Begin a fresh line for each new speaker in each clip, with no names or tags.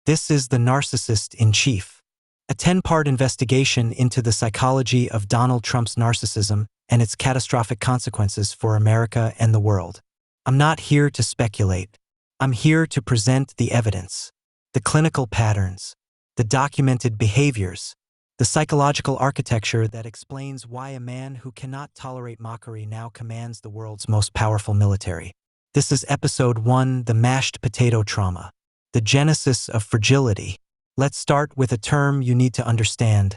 This is The Narcissist in Chief, a 10-part investigation into the psychology of Donald Trump's narcissism and its catastrophic consequences for America and the world. I'm not here to speculate. I'm here to present the evidence, the clinical patterns, the documented behaviors, the psychological architecture that explains why a man who cannot tolerate mockery now commands the world's most powerful military. This is Episode 1, The Mashed Potato Trauma, the genesis of fragility. Let's start with a term you need to understand: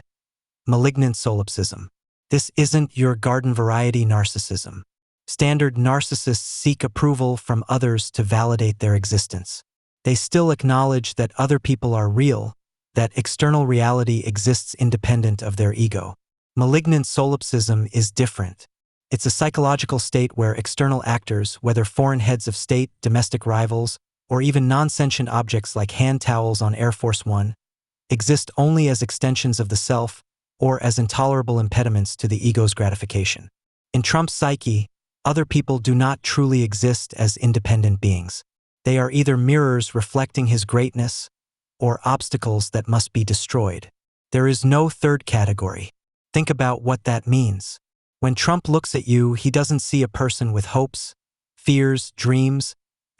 malignant solipsism. This isn't your garden variety narcissism. Standard narcissists seek approval from others to validate their existence. They still acknowledge that other people are real, that external reality exists independent of their ego. Malignant solipsism is different. It's a psychological state where external actors, whether foreign heads of state, domestic rivals, or even non-sentient objects like hand towels on Air Force One, exist only as extensions of the self or as intolerable impediments to the ego's gratification. In Trump's psyche, other people do not truly exist as independent beings. They are either mirrors reflecting his greatness or obstacles that must be destroyed. There is no third category. Think about what that means. When Trump looks at you, he doesn't see a person with hopes, fears, dreams,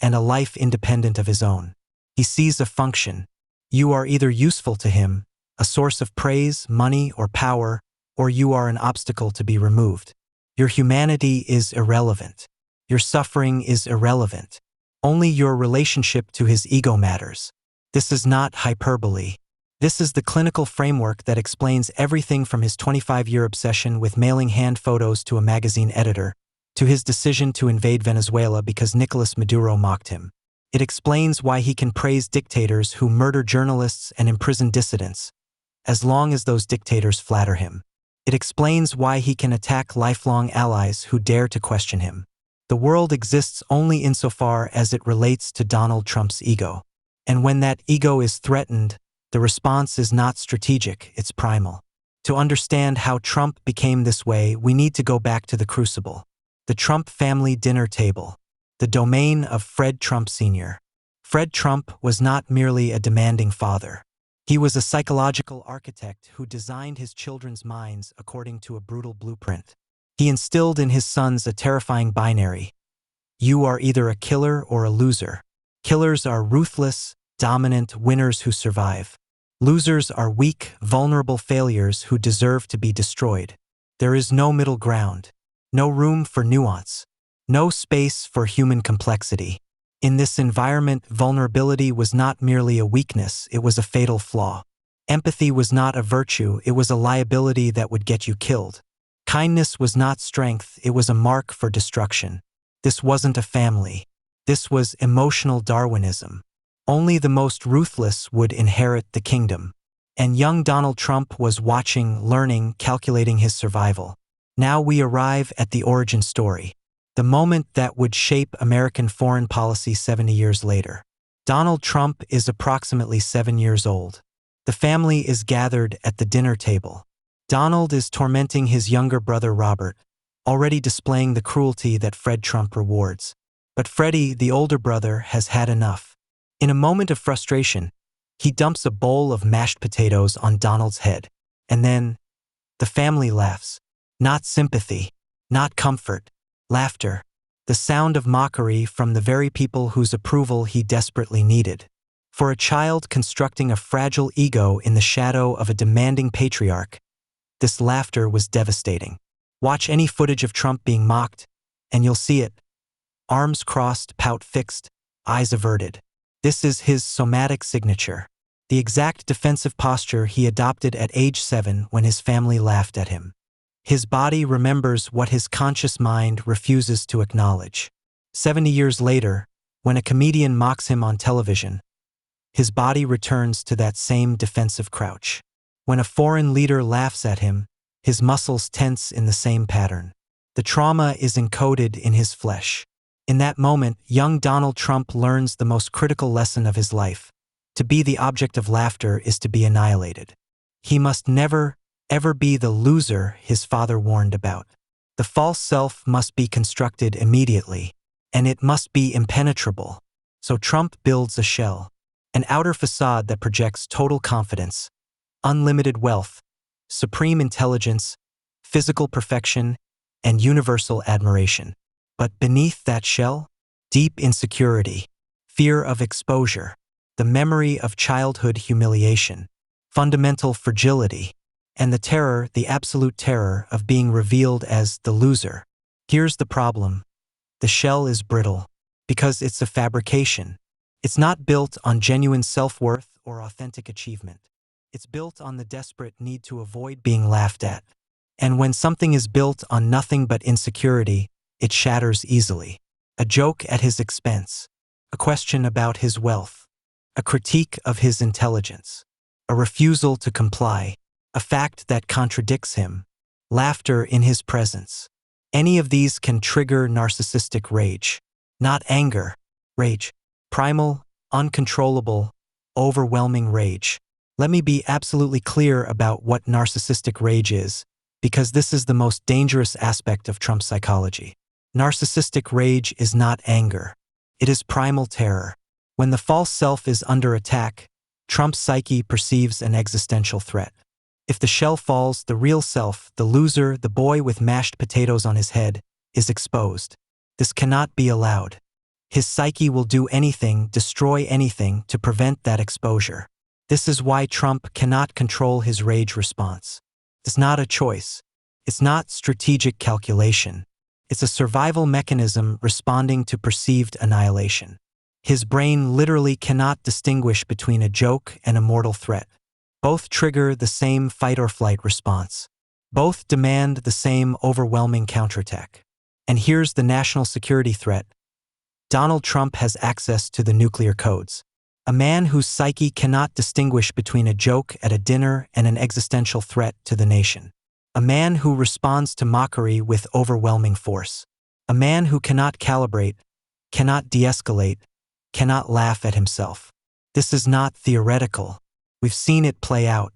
and a life independent of his own. He sees a function. You are either useful to him, a source of praise, money, or power, or you are an obstacle to be removed. Your humanity is irrelevant. Your suffering is irrelevant. Only your relationship to his ego matters. This is not hyperbole. This is the clinical framework that explains everything from his 25-year obsession with mailing hand photos to a magazine editor, to his decision to invade Venezuela because Nicolas Maduro mocked him. It explains why he can praise dictators who murder journalists and imprison dissidents, as long as those dictators flatter him. It explains why he can attack lifelong allies who dare to question him. The world exists only insofar as it relates to Donald Trump's ego. And when that ego is threatened, the response is not strategic, it's primal. To understand how Trump became this way, we need to go back to the crucible. The Trump family dinner table, the domain of Fred Trump Sr. Fred Trump was not merely a demanding father. He was a psychological architect who designed his children's minds according to a brutal blueprint. He instilled in his sons a terrifying binary. You are either a killer or a loser. Killers are ruthless, dominant winners who survive. Losers are weak, vulnerable failures who deserve to be destroyed. There is no middle ground. No room for nuance. No space for human complexity. In this environment, vulnerability was not merely a weakness, it was a fatal flaw. Empathy was not a virtue, it was a liability that would get you killed. Kindness was not strength, it was a mark for destruction. This wasn't a family. This was emotional Darwinism. Only the most ruthless would inherit the kingdom. And young Donald Trump was watching, learning, calculating his survival. Now we arrive at the origin story, the moment that would shape American foreign policy 70 years later. Donald Trump is approximately 7 years old. The family is gathered at the dinner table. Donald is tormenting his younger brother Robert, already displaying the cruelty that Fred Trump rewards. But Freddie, the older brother, has had enough. In a moment of frustration, he dumps a bowl of mashed potatoes on Donald's head. And then, the family laughs. Not sympathy, not comfort, laughter. The sound of mockery from the very people whose approval he desperately needed. For a child constructing a fragile ego in the shadow of a demanding patriarch, this laughter was devastating. Watch any footage of Trump being mocked, and you'll see it. Arms crossed, pout fixed, eyes averted. This is his somatic signature. The exact defensive posture he adopted at age 7 when his family laughed at him. His body remembers what his conscious mind refuses to acknowledge. 70 years later, when a comedian mocks him on television, his body returns to that same defensive crouch. When a foreign leader laughs at him, his muscles tense in the same pattern. The trauma is encoded in his flesh. In that moment, young Donald Trump learns the most critical lesson of his life. To be the object of laughter is to be annihilated. He must never, ever be the loser his father warned about. The false self must be constructed immediately, and it must be impenetrable. So Trump builds a shell. An outer facade that projects total confidence, unlimited wealth, supreme intelligence, physical perfection, and universal admiration. But beneath that shell, deep insecurity, fear of exposure, the memory of childhood humiliation, fundamental fragility, and the absolute terror of being revealed as the loser. Here's the problem. The shell is brittle because it's a fabrication. It's not built on genuine self-worth or authentic achievement. It's built on the desperate need to avoid being laughed at. And when something is built on nothing but insecurity, it shatters easily. A joke at his expense, a question about his wealth, a critique of his intelligence, a refusal to comply, a fact that contradicts him, laughter in his presence. Any of these can trigger narcissistic rage. Not anger, rage. Primal, uncontrollable, overwhelming rage. Let me be absolutely clear about what narcissistic rage is, because this is the most dangerous aspect of Trump's psychology. Narcissistic rage is not anger. It is primal terror. When the false self is under attack, Trump's psyche perceives an existential threat. If the shell falls, the real self, the loser, the boy with mashed potatoes on his head, is exposed. This cannot be allowed. His psyche will do anything, destroy anything, to prevent that exposure. This is why Trump cannot control his rage response. It's not a choice. It's not strategic calculation. It's a survival mechanism responding to perceived annihilation. His brain literally cannot distinguish between a joke and a mortal threat. Both trigger the same fight-or-flight response. Both demand the same overwhelming counterattack. And here's the national security threat. Donald Trump has access to the nuclear codes. A man whose psyche cannot distinguish between a joke at a dinner and an existential threat to the nation. A man who responds to mockery with overwhelming force. A man who cannot calibrate, cannot de-escalate, cannot laugh at himself. This is not theoretical. We've seen it play out.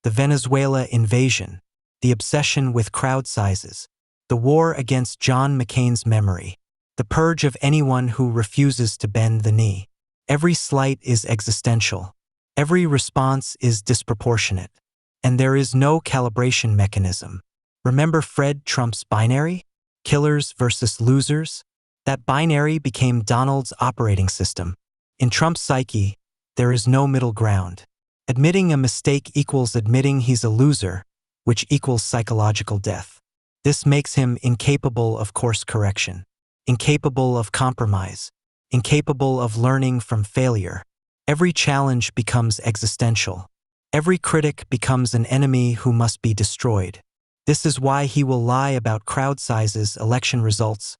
The Venezuela invasion, the obsession with crowd sizes, the war against John McCain's memory, the purge of anyone who refuses to bend the knee. Every slight is existential. Every response is disproportionate. And there is no calibration mechanism. Remember Fred Trump's binary? Killers versus losers? That binary became Donald's operating system. In Trump's psyche, there is no middle ground. Admitting a mistake equals admitting he's a loser, which equals psychological death. This makes him incapable of course correction, incapable of compromise, incapable of learning from failure. Every challenge becomes existential. Every critic becomes an enemy who must be destroyed. This is why he will lie about crowd sizes, election results,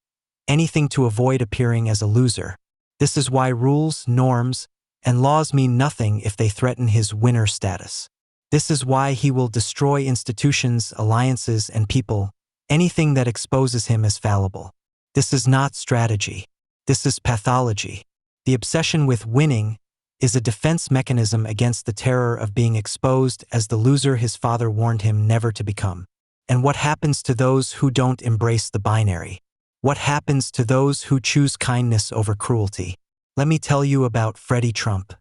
anything to avoid appearing as a loser. This is why rules, norms, and laws mean nothing if they threaten his winner status. This is why he will destroy institutions, alliances, and people, anything that exposes him as fallible. This is not strategy. This is pathology. The obsession with winning is a defense mechanism against the terror of being exposed as the loser his father warned him never to become. And what happens to those who don't embrace the binary? What happens to those who choose kindness over cruelty? Let me tell you about Freddie Trump.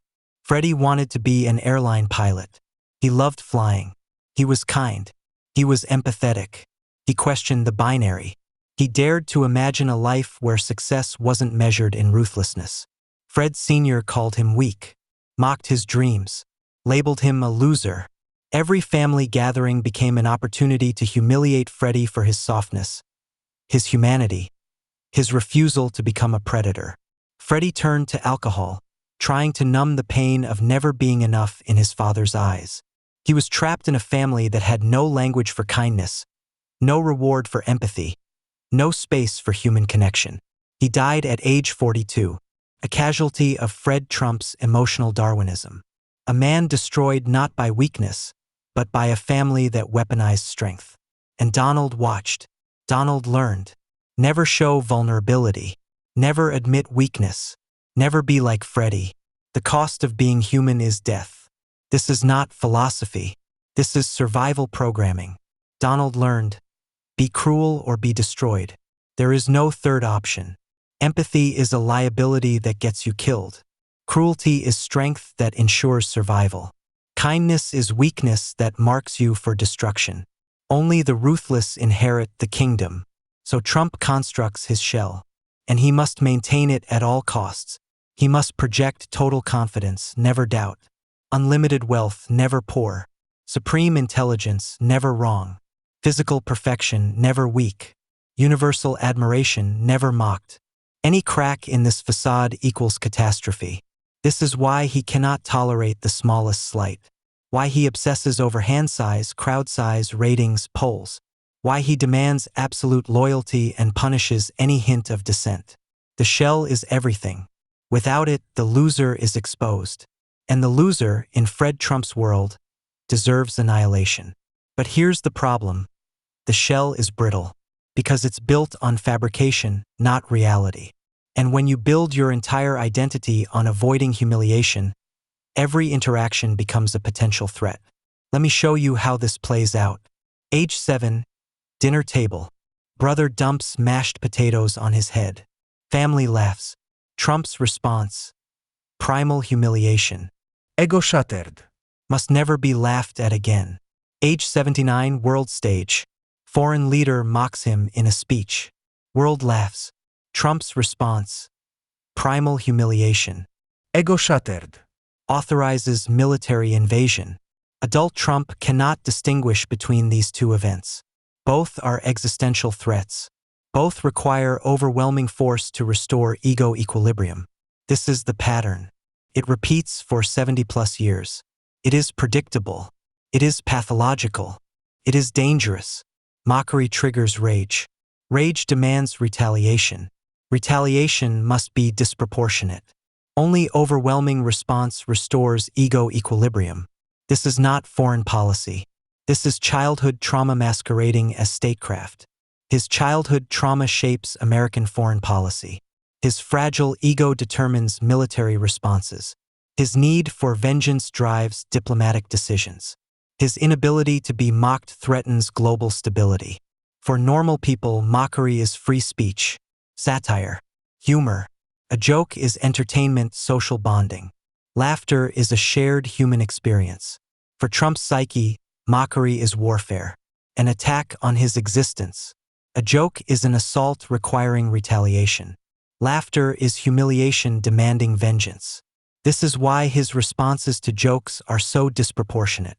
Freddie wanted to be an airline pilot. He loved flying. He was kind. He was empathetic. He questioned the binary. He dared to imagine a life where success wasn't measured in ruthlessness. Fred Sr. called him weak, mocked his dreams, labeled him a loser. Every family gathering became an opportunity to humiliate Freddie for his softness, his humanity, his refusal to become a predator. Freddie turned to alcohol, trying to numb the pain of never being enough in his father's eyes. He was trapped in a family that had no language for kindness, no reward for empathy, no space for human connection. He died at age 42, a casualty of Fred Trump's emotional Darwinism. A man destroyed not by weakness, but by a family that weaponized strength. And Donald watched. Donald learned. Never show vulnerability. Never admit weakness. Never be like Freddie. The cost of being human is death. This is not philosophy. This is survival programming. Donald learned. Be cruel or be destroyed. There is no third option. Empathy is a liability that gets you killed. Cruelty is strength that ensures survival. Kindness is weakness that marks you for destruction. Only the ruthless inherit the kingdom. So Trump constructs his shell, and he must maintain it at all costs. He must project total confidence, never doubt. Unlimited wealth, never poor. Supreme intelligence, never wrong. Physical perfection, never weak. Universal admiration, never mocked. Any crack in this facade equals catastrophe. This is why he cannot tolerate the smallest slight. Why he obsesses over hand size, crowd size, ratings, polls. Why he demands absolute loyalty and punishes any hint of dissent. The shell is everything. Without it, the loser is exposed. And the loser, in Fred Trump's world, deserves annihilation. But here's the problem. The shell is brittle, because it's built on fabrication, not reality. And when you build your entire identity on avoiding humiliation, every interaction becomes a potential threat. Let me show you how this plays out. Age 7, dinner table. Brother dumps mashed potatoes on his head. Family laughs. Trump's response: primal humiliation.
Ego shattered.
Must never be laughed at again. Age 79, world stage. Foreign leader mocks him in a speech. World laughs. Trump's response: primal humiliation.
Ego shattered.
Authorizes military invasion. Adult Trump cannot distinguish between these two events. Both are existential threats. Both require overwhelming force to restore ego equilibrium. This is the pattern. It repeats for 70+ years. It is predictable. It is pathological. It is dangerous. Mockery triggers rage. Rage demands retaliation. Retaliation must be disproportionate. Only overwhelming response restores ego equilibrium. This is not foreign policy. This is childhood trauma masquerading as statecraft. His childhood trauma shapes American foreign policy. His fragile ego determines military responses. His need for vengeance drives diplomatic decisions. His inability to be mocked threatens global stability. For normal people, mockery is free speech, satire, humor. A joke is entertainment, social bonding. Laughter is a shared human experience. For Trump's psyche, mockery is warfare, an attack on his existence. A joke is an assault requiring retaliation. Laughter is humiliation demanding vengeance. This is why his responses to jokes are so disproportionate.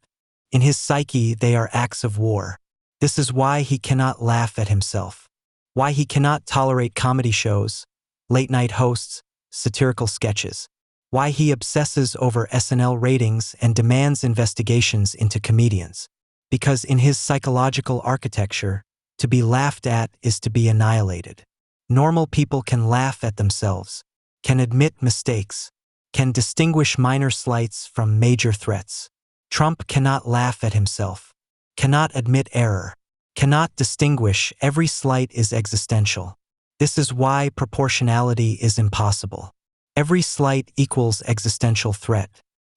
In his psyche, they are acts of war. This is why he cannot laugh at himself. Why he cannot tolerate comedy shows, late-night hosts, satirical sketches. Why he obsesses over SNL ratings and demands investigations into comedians. Because in his psychological architecture, to be laughed at is to be annihilated. Normal people can laugh at themselves, can admit mistakes, can distinguish minor slights from major threats. Trump cannot laugh at himself, cannot admit error, cannot distinguish. Every slight is existential. This is why proportionality is impossible. Every slight equals existential threat.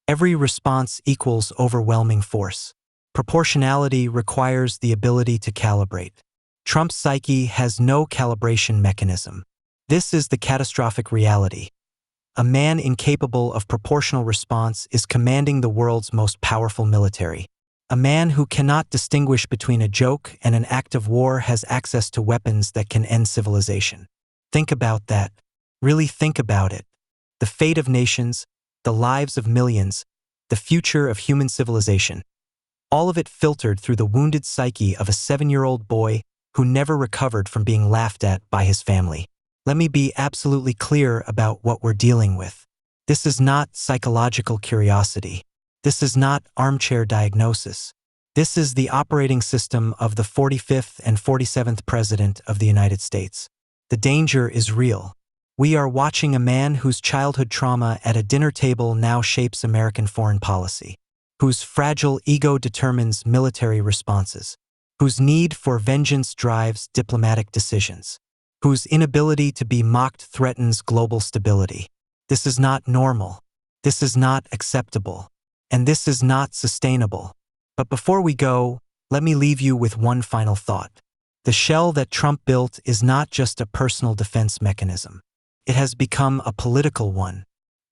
Every response equals overwhelming force. Proportionality requires the ability to calibrate. Trump's psyche has no calibration mechanism. This is the catastrophic reality. A man incapable of proportional response is commanding the world's most powerful military. A man who cannot distinguish between a joke and an act of war has access to weapons that can end civilization. Think about that. Really think about it. The fate of nations, the lives of millions, the future of human civilization. All of it filtered through the wounded psyche of a 7-year-old boy who never recovered from being laughed at by his family. Let me be absolutely clear about what we're dealing with. This is not psychological curiosity. This is not armchair diagnosis. This is the operating system of the 45th and 47th President of the United States. The danger is real. We are watching a man whose childhood trauma at a dinner table now shapes American foreign policy, whose fragile ego determines military responses, whose need for vengeance drives diplomatic decisions, whose inability to be mocked threatens global stability. This is not normal. This is not acceptable. And this is not sustainable. But before we go, let me leave you with one final thought. The shell that Trump built is not just a personal defense mechanism. It has become a political one.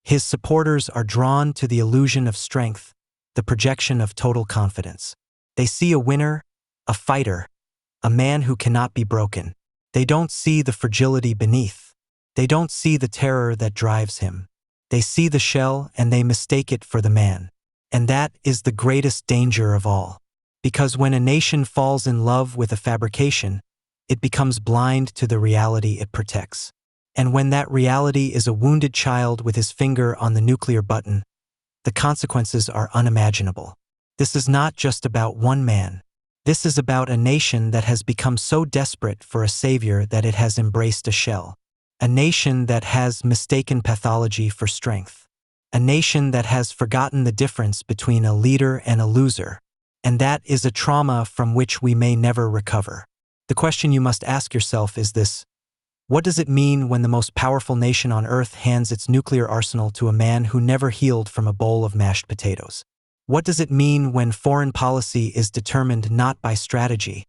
His supporters are drawn to the illusion of strength, the projection of total confidence. They see a winner, a fighter, a man who cannot be broken. They don't see the fragility beneath. They don't see the terror that drives him. They see the shell and they mistake it for the man. And that is the greatest danger of all. Because when a nation falls in love with a fabrication, it becomes blind to the reality it protects. And when that reality is a wounded child with his finger on the nuclear button, the consequences are unimaginable. This is not just about one man. This is about a nation that has become so desperate for a savior that it has embraced a shell. A nation that has mistaken pathology for strength. A nation that has forgotten the difference between a leader and a loser. And that is a trauma from which we may never recover. The question you must ask yourself is this: what does it mean when the most powerful nation on earth hands its nuclear arsenal to a man who never healed from a bowl of mashed potatoes? What does it mean when foreign policy is determined not by strategy,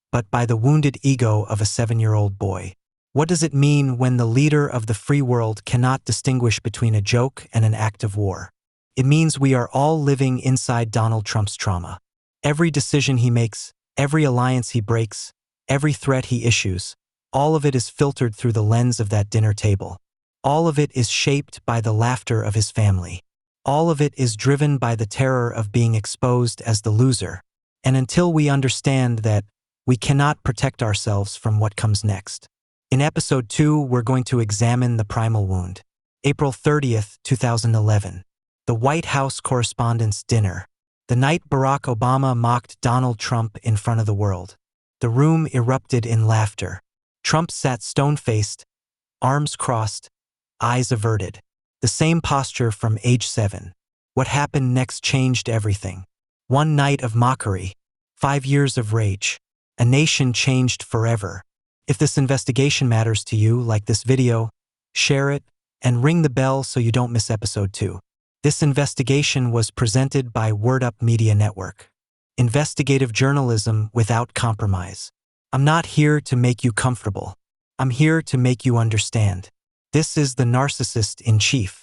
but by the wounded ego of a 7-year-old boy? What does it mean when the leader of the free world cannot distinguish between a joke and an act of war? It means we are all living inside Donald Trump's trauma. Every decision he makes, every alliance he breaks, every threat he issues, all of it is filtered through the lens of that dinner table. All of it is shaped by the laughter of his family. All of it is driven by the terror of being exposed as the loser. And until we understand that, we cannot protect ourselves from what comes next. In episode 2, we're going to examine the primal wound. April 30th, 2011. The White House Correspondents' Dinner. The night Barack Obama mocked Donald Trump in front of the world. The room erupted in laughter. Trump sat stone-faced, arms crossed, eyes averted. The same posture from age 7. What happened next changed everything. One night of mockery. 5 years of rage. A nation changed forever. If this investigation matters to you, like this video, share it, and ring the bell so you don't miss episode 2. This investigation was presented by Word Up Media Network. Investigative journalism without compromise. I'm not here to make you comfortable. I'm here to make you understand. This is the narcissist in chief.